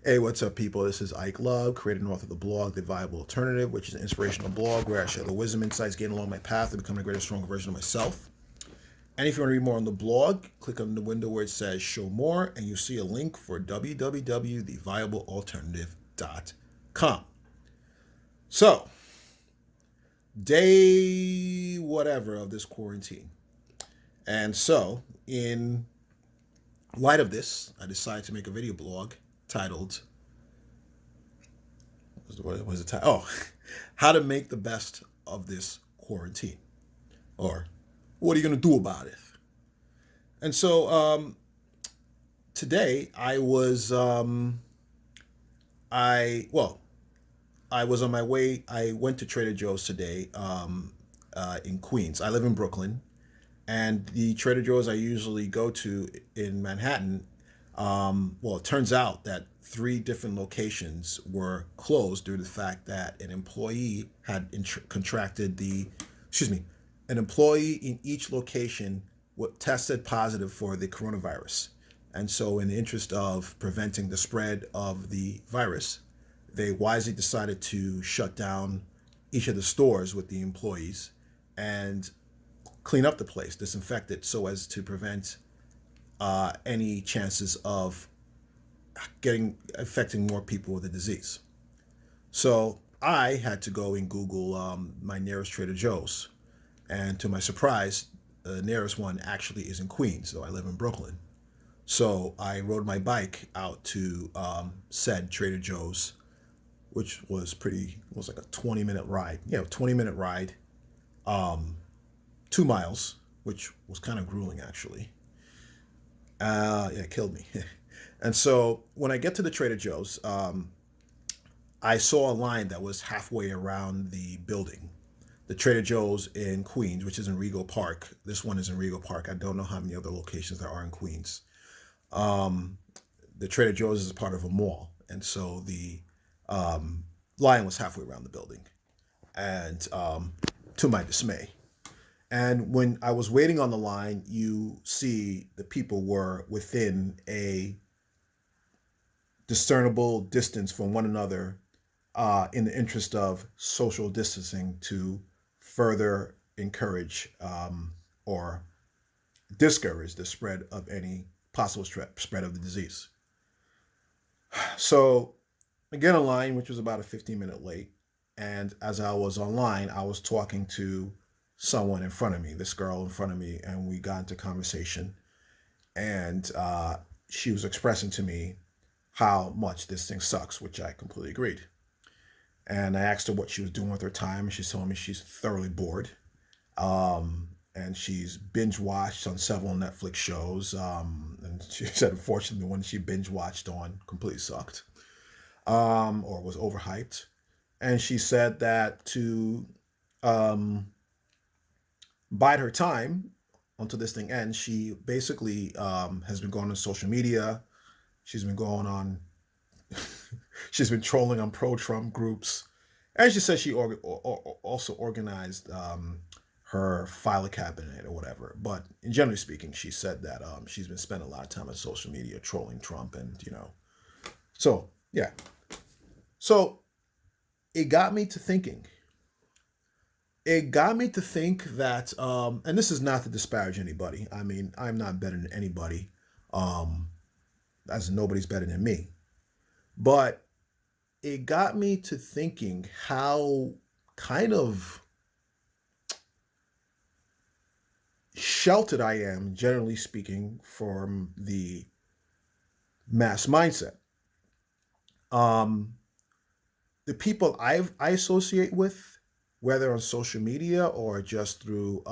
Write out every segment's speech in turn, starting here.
Hey, what's up, people? This is Ike Love, creator and author of the blog, The Viable Alternative, which is an inspirational blog where I share the wisdom, insights, getting along my path to becoming a greater, stronger version of myself. And if you want to read more on the blog, click on the window where it says Show More, and you'll see a link for www.theviablealternative.com. So, day whatever of this quarantine. And so, in light of this, I decided to make a video blog titled what was the title? Oh, how to make the best of this quarantine, or what are you going to do about it? And so today I was on my way. I went to Trader Joe's today in Queens. I live in Brooklyn, and the Trader Joe's I usually go to in Manhattan, it turns out that three different locations were closed due to the fact that an employee had contracted an employee in each location tested positive for the coronavirus. And so, in the interest of preventing the spread of the virus, they wisely decided to shut down each of the stores with the employees and clean up the place, disinfect it, so as to prevent any chances of affecting more people with the disease. So I had to go and Google my nearest Trader Joe's, and to my surprise, the nearest one actually is in Queens, though I live in Brooklyn. So I rode my bike out to said Trader Joe's, which was like a 20-minute ride. 20-minute ride, 2 miles, which was kind of grueling actually. It killed me. And so when I get to the Trader Joe's, I saw a line that was halfway around the building. The Trader Joe's in Queens, which is in Rego Park. This one is in Rego Park. I don't know how many other locations there are in Queens. The Trader Joe's is part of a mall, and so the line was halfway around the building, and to my dismay. And when I was waiting on the line, you see the people were within a discernible distance from one another in the interest of social distancing to further encourage or discourage the spread of any possible spread of the disease. So I get online, which was about a 15-minute late. And as I was online, I was talking to someone in front of me, this girl in front of me, and we got into conversation. And she was expressing to me how much this thing sucks, which I completely agreed. And I asked her what she was doing with her time, and she's telling me she's thoroughly bored. And she's binge watched on several Netflix shows. And she said, unfortunately, the one she binge watched on completely sucked, or was overhyped. And she said that to bide her time until this thing ends, she basically has been going on social media. She's been going on, she's been trolling on pro-Trump groups. And she said she also organized her file cabinet or whatever. But generally speaking, she said that she's been spending a lot of time on social media trolling Trump and. So, yeah. So it got me to thinking. It got me to think that, and this is not to disparage anybody. I mean, I'm not better than anybody, as nobody's better than me. But it got me to thinking how kind of sheltered I am, generally speaking, from the mass mindset. The people I associate with, whether on social media or just through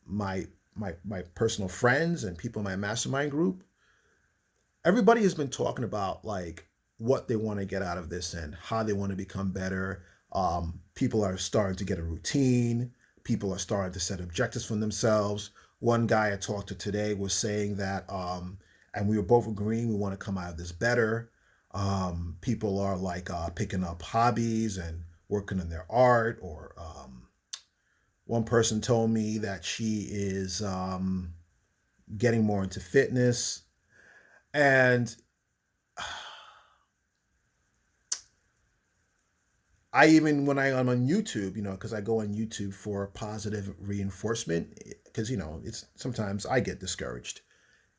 my my personal friends and people in my mastermind group, everybody has been talking about like what they want to get out of this and how they want to become better. People are starting to get a routine. People are starting to set objectives for themselves. One guy I talked to today was saying that, and we were both agreeing we want to come out of this better. People are like picking up hobbies and working on their art, or one person told me that she is getting more into fitness. And I even when I'm on YouTube, because I go on YouTube for positive reinforcement, because it's sometimes I get discouraged.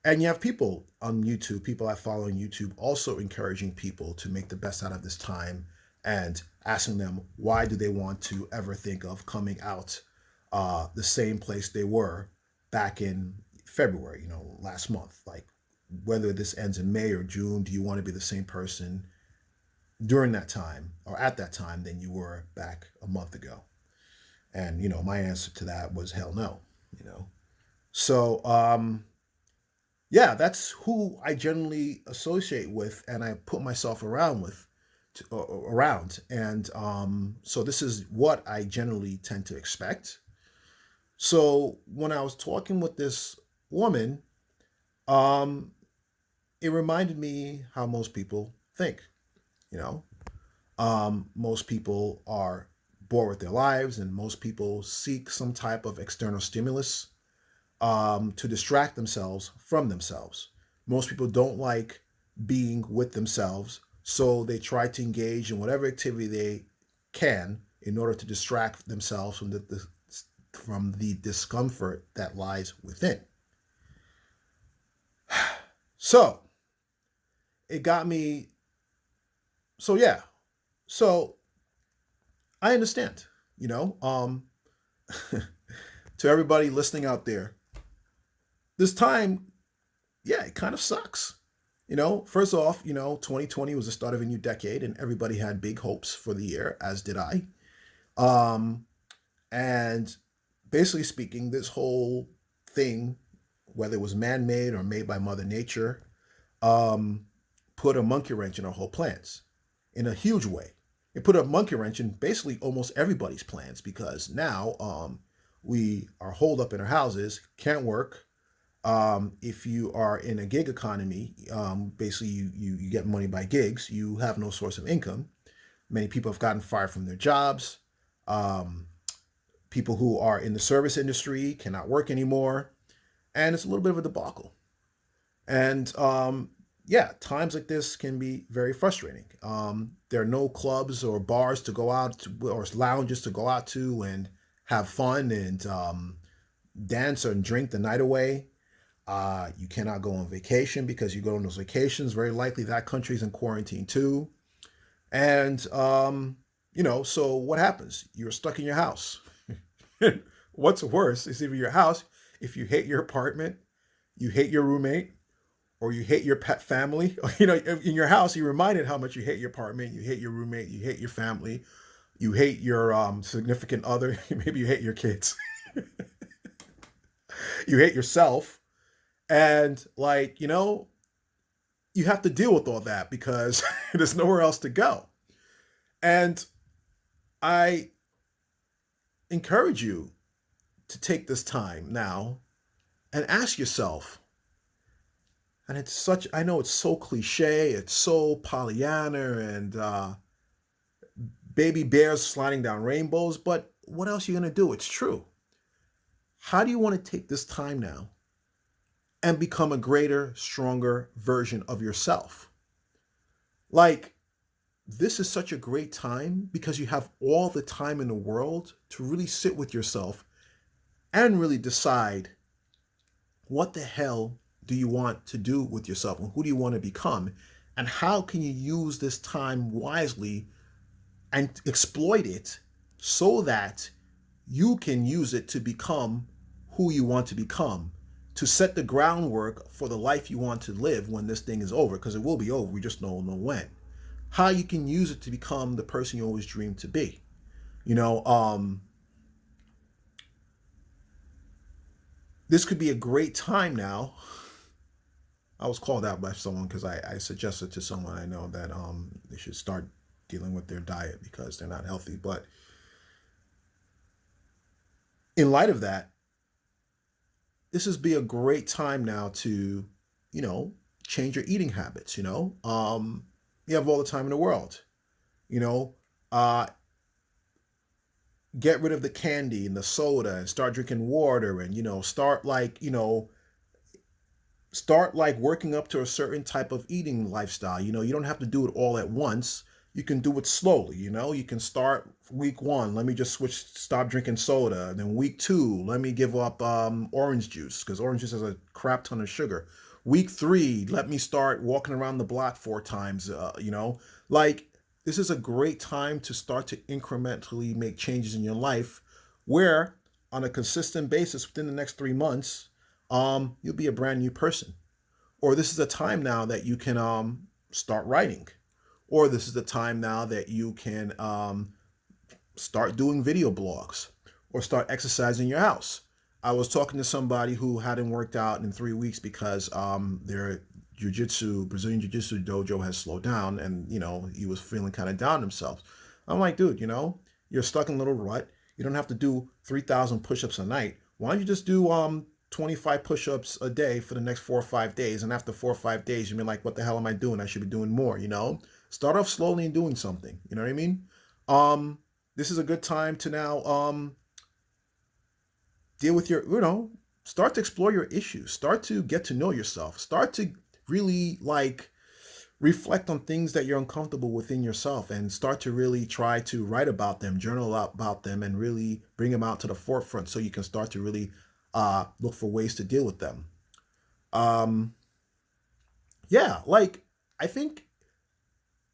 And you have people on YouTube, people I follow on YouTube, also encouraging people to make the best out of this time and asking them why do they want to ever think of coming out the same place they were back in February, last month. Like, whether this ends in May or June, do you want to be the same person during that time or at that time than you were back a month ago? And, my answer to that was hell no, you know. So, yeah, that's who I generally associate with and I put myself around with around. And so this is what I generally tend to expect. So when I was talking with this woman, um, it reminded me how most people think, you know. Most people are bored with their lives and most people seek some type of external stimulus to distract themselves from themselves. Most people don't like being with themselves, so they try to engage in whatever activity they can in order to distract themselves from the discomfort that lies within. So it got me. So yeah. So I understand. You know, to everybody listening out there, this time, yeah, it kind of sucks. First off, 2020 was the start of a new decade, and everybody had big hopes for the year, as did I. Um, and basically speaking, this whole thing, whether it was man made or made by Mother Nature, um, put a monkey wrench in our whole plans in a huge way. It put a monkey wrench in basically almost everybody's plans because now we are holed up in our houses, can't work. If you are in a gig economy, basically you get money by gigs, you have no source of income. Many people have gotten fired from their jobs. Um, People who are in the service industry cannot work anymore. And it's a little bit of a debacle. And yeah, times like this can be very frustrating. There are no clubs or bars to go out to, or lounges to go out to and have fun and dance and drink the night away. You cannot go on vacation because you go on those vacations. Very likely that country's in quarantine too. And, so what happens? You're stuck in your house. What's worse is if your house, if you hate your apartment, you hate your roommate, or you hate your pet family. In your house, you're reminded how much you hate your apartment, you hate your roommate, you hate your family, you hate your significant other, maybe you hate your kids, you hate yourself. And you have to deal with all that because there's nowhere else to go. And I encourage you to take this time now and ask yourself, and I know it's so cliche, it's so Pollyanna and baby bears sliding down rainbows, but what else are you going to do? It's true. How do you want to take this time now and become a greater, stronger version of yourself? Like, this is such a great time because you have all the time in the world to really sit with yourself and really decide what the hell do you want to do with yourself and who do you want to become and how can you use this time wisely and exploit it so that you can use it to become who you want to become, to set the groundwork for the life you want to live when this thing is over, because it will be over, we just don't know when. How you can use it to become the person you always dreamed to be. This could be a great time now. I was called out by someone because I suggested to someone I know that they should start dealing with their diet because they're not healthy. But in light of that, this is be a great time now to, change your eating habits. You have all the time in the world. You know, uh, get rid of the candy and the soda and start drinking water and start like working up to a certain type of eating lifestyle. You don't have to do it all at once. You can do it slowly, you know. You can start week one, let me just stop drinking soda. And then week two, let me give up orange juice because orange juice has a crap ton of sugar. Week three, let me start walking around the block 4 times, you know. Like, this is a great time to start to incrementally make changes in your life where, on a consistent basis, within the next 3 months, you'll be a brand new person. Or this is a time now that you can start writing, or this is the time now that you can start doing video blogs or start exercising in your house. I was talking to somebody who hadn't worked out in 3 weeks because their Brazilian jiu-jitsu dojo has slowed down, and he was feeling kind of down himself. I'm like, dude, you're stuck in a little rut. You don't have to do 3,000 push-ups a night. Why don't you just do 25 push-ups a day for the next 4 or 5 days? And after 4 or 5 days, you'll be like, what the hell am I doing? I should be doing more. Start off slowly and doing something. You know what I mean? This is a good time to now deal with start to explore your issues. Start to get to know yourself. Start to really reflect on things that you're uncomfortable within yourself, and start to really try to write about them, journal about them, and really bring them out to the forefront so you can start to really look for ways to deal with them. Um, yeah, I think,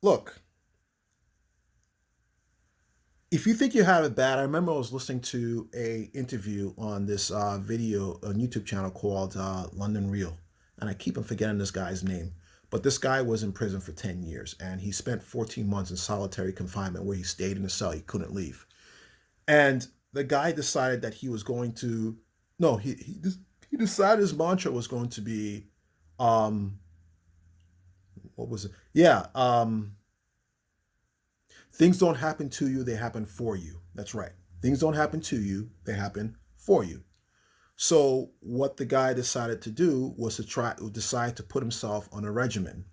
look, if you think you have it bad, I remember I was listening to a interview on this video on YouTube channel called London Real, and I keep on forgetting this guy's name. But this guy was in prison for 10 years, and he spent 14 months in solitary confinement where he stayed in a cell. He couldn't leave. And the guy decided that he was going to, no, he decided his mantra was going to be, um, what was it? Yeah, things don't happen to you, they happen for you. That's right. Things don't happen to you, they happen for you. So what the guy decided to do was decide to put himself on a regimen.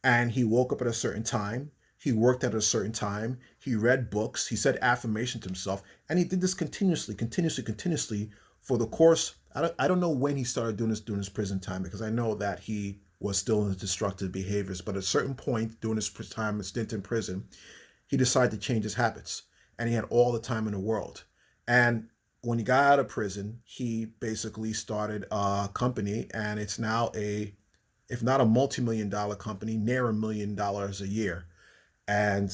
And he woke up at a certain time. He worked at a certain time. He read books. He said affirmation to himself. And he did this continuously for the course. I don't know when he started doing this during his prison time, because I know that he was still in his destructive behaviors. But at a certain point during his time, a stint in prison, he decided to change his habits. And he had all the time in the world. And when he got out of prison, he basically started a company, and it's now if not a multi-million-dollar company, near $1 million a year. And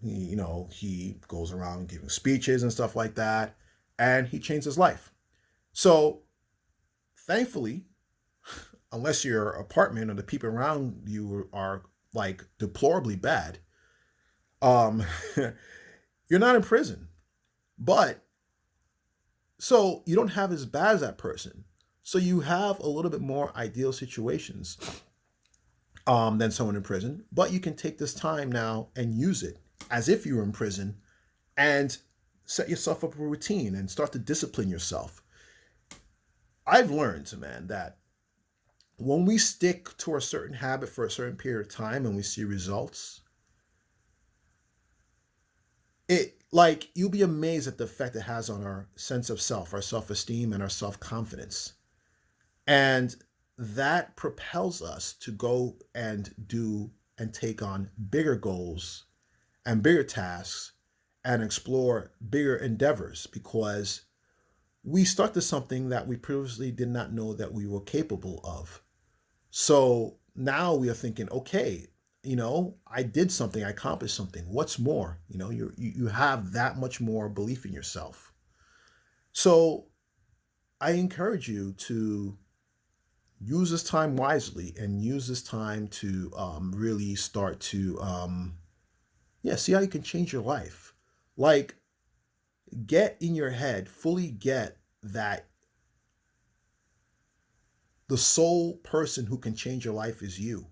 he goes around giving speeches and stuff like that, and he changed his life. So thankfully, unless your apartment or the people around you are like deplorably bad, um, you're not in prison. But so you don't have as bad as that person. So you have a little bit more ideal situations than someone in prison. But you can take this time now and use it as if you were in prison, and set yourself up a routine and start to discipline yourself. I've learned, man, that when we stick to a certain habit for a certain period of time and we see results, you'll be amazed at the effect it has on our sense of self, our self-esteem, and our self-confidence. And that propels us to go and do and take on bigger goals and bigger tasks and explore bigger endeavors, because we start to something that we previously did not know that we were capable of. So now we are thinking, okay, I did something, I accomplished something. What's more? You have that much more belief in yourself. So I encourage you to use this time wisely and use this time to really start to, see how you can change your life. Like, get in your head, fully get that the sole person who can change your life is you.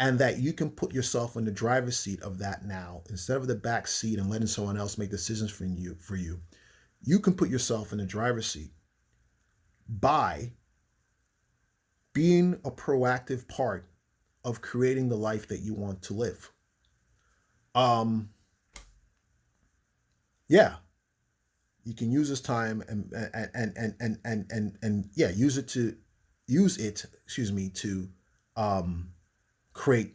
And that you can put yourself in the driver's seat of that now, instead of the back seat and letting someone else make decisions for you. You can put yourself in the driver's seat by being a proactive part of creating the life that you want to live. Yeah, you can use this time and use it, excuse me, to create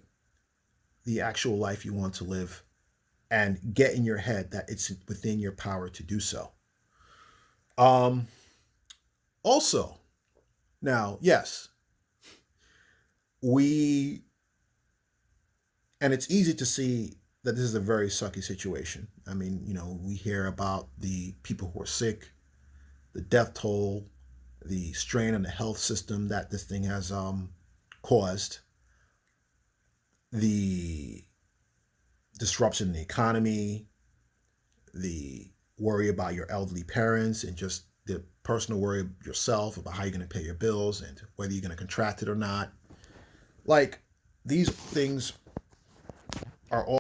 the actual life you want to live and get in your head that it's within your power to do so. Um, Also, now, yes, we, and it's easy to see that this is a very sucky situation. I mean, we hear about the people who are sick, the death toll, the strain on the health system that this thing has caused, the disruption in the economy, the worry about your elderly parents, and just the personal worry of yourself about how you're going to pay your bills and whether you're going to contract it or not. Like, these things are all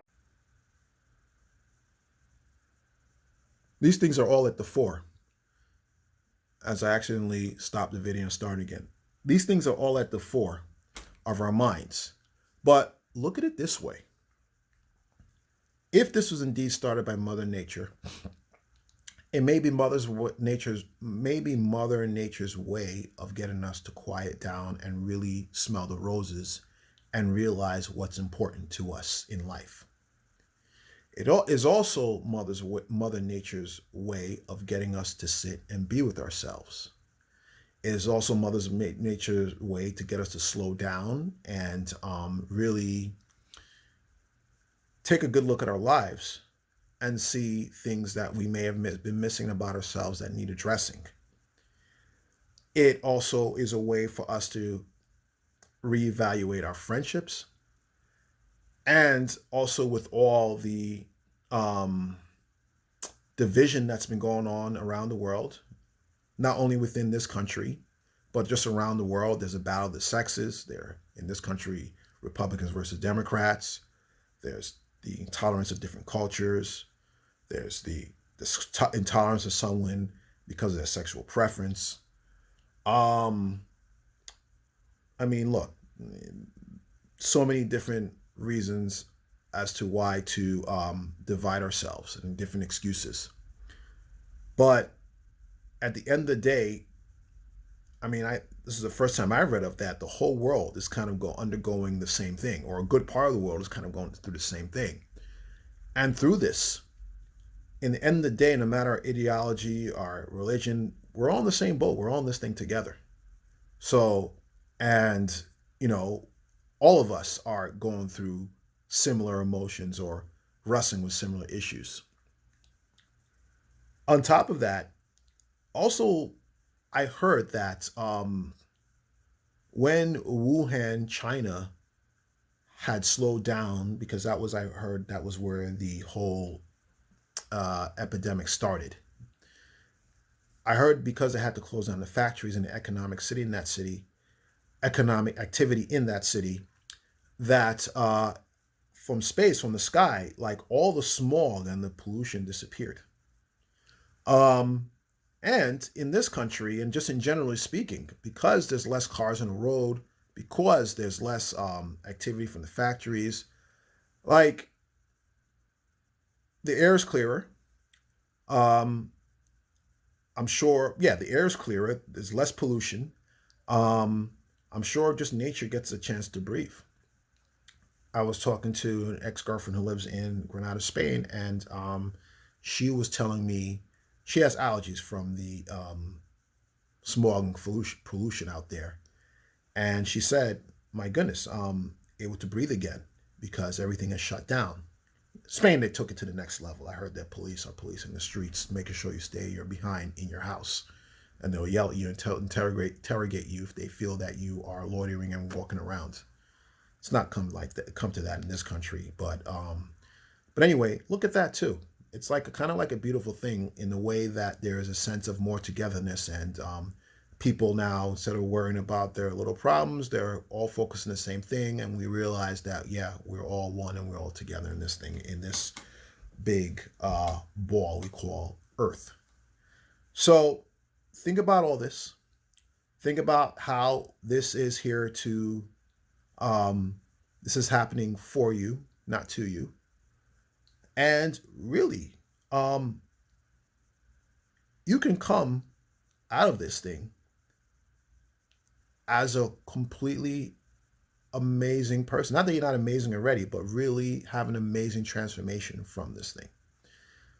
these things are all at the fore. As I accidentally stopped the video and started again, these things are all at the fore of our minds. But look at it this way: if this was indeed started by Mother Nature, it may be Mother Nature's way of getting us to quiet down and really smell the roses and realize what's important to us in life. It is also Mother Nature's way of getting us to sit and be with ourselves. It is also Nature's way to get us to slow down and really take a good look at our lives and see things that we may have been missing about ourselves that need addressing. It also is a way for us to reevaluate our friendships, and also with all the um, division that's been going on around the world, not only within this country, but just around the world. There's a battle of the sexes. There, in this country, Republicans versus Democrats. There's the intolerance of different cultures. There's the intolerance of someone because of their sexual preference. Um, I mean, look, so many different reasons as to why to divide ourselves and different excuses. But at the end of the day, I mean, this is the first time I read of that. The whole world is kind of undergoing the same thing, or a good part of the world is kind of going through the same thing. And through this, in the end of the day, no matter our ideology, our religion, we're all in the same boat. We're all in this thing together. So, and, you know, all of us are going through similar emotions or wrestling with similar issues. On top of that, also, I heard that when Wuhan, China, had slowed down, because I heard that was where the whole epidemic started. I heard because they had to close down the factories and the economic activity in that city, that from space, from the sky, like all the smog and the pollution disappeared. Um, and in this country, and just in generally speaking, because there's less cars on the road, because there's less activity from the factories, like the air is clearer. Um, I'm sure, yeah, the air is clearer. There's less pollution. Um, I'm sure just nature gets a chance to breathe. I was talking to an ex girlfriend who lives in Granada, Spain, and she was telling me she has allergies from the smog and pollution out there. And she said, my goodness, able to breathe again because everything is shut down. Spain, they took it to the next level. I heard that police are policing the streets, making sure you stay your behind in your house. And they'll yell at you and interrogate you if they feel that you are loitering and walking around. It's not come to that in this country, but anyway, look at that too. It's like kind of like a beautiful thing in the way that there is a sense of more togetherness, and people now, instead of worrying about their little problems, they're all focused on the same thing, and we realize that yeah, we're all one and we're all together in this thing, in this big ball we call Earth. So think about all this. Think about how this is here to um, this is happening for you, not to you. And really, um, you can come out of this thing as a completely amazing person. Not that you're not amazing already, but really have an amazing transformation from this thing.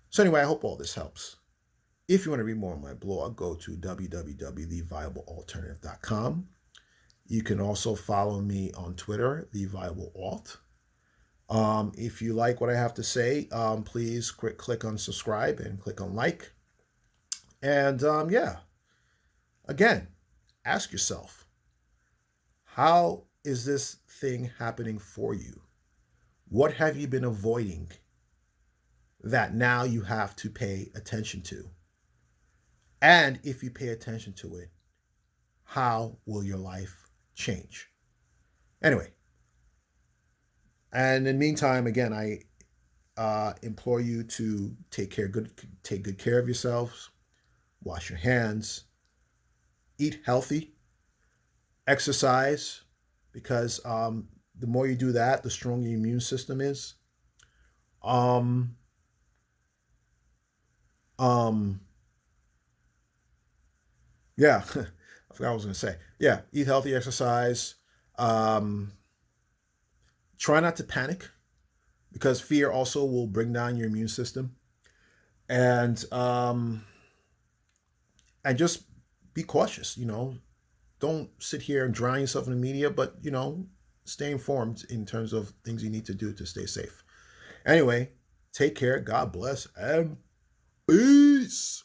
So anyway, I hope all this helps. If you want to read more on my blog, go to www.theviablealternative.com. You can also follow me on Twitter, TheViableAlt. If you like what I have to say, please click on subscribe and click on like. And yeah, again, ask yourself, how is this thing happening for you? What have you been avoiding that now you have to pay attention to? And if you pay attention to it, how will your life change? Anyway, and in the meantime, again, I implore you to take good care of yourselves, wash your hands, eat healthy, exercise, because the more you do that, the stronger your immune system is. Um, um, yeah, I forgot what I was going to say. Yeah, eat healthy, exercise. Um, Try not to panic because fear also will bring down your immune system. And and just be cautious. Don't sit here and drown yourself in the media, but stay informed in terms of things you need to do to stay safe. Anyway, take care. God bless and peace.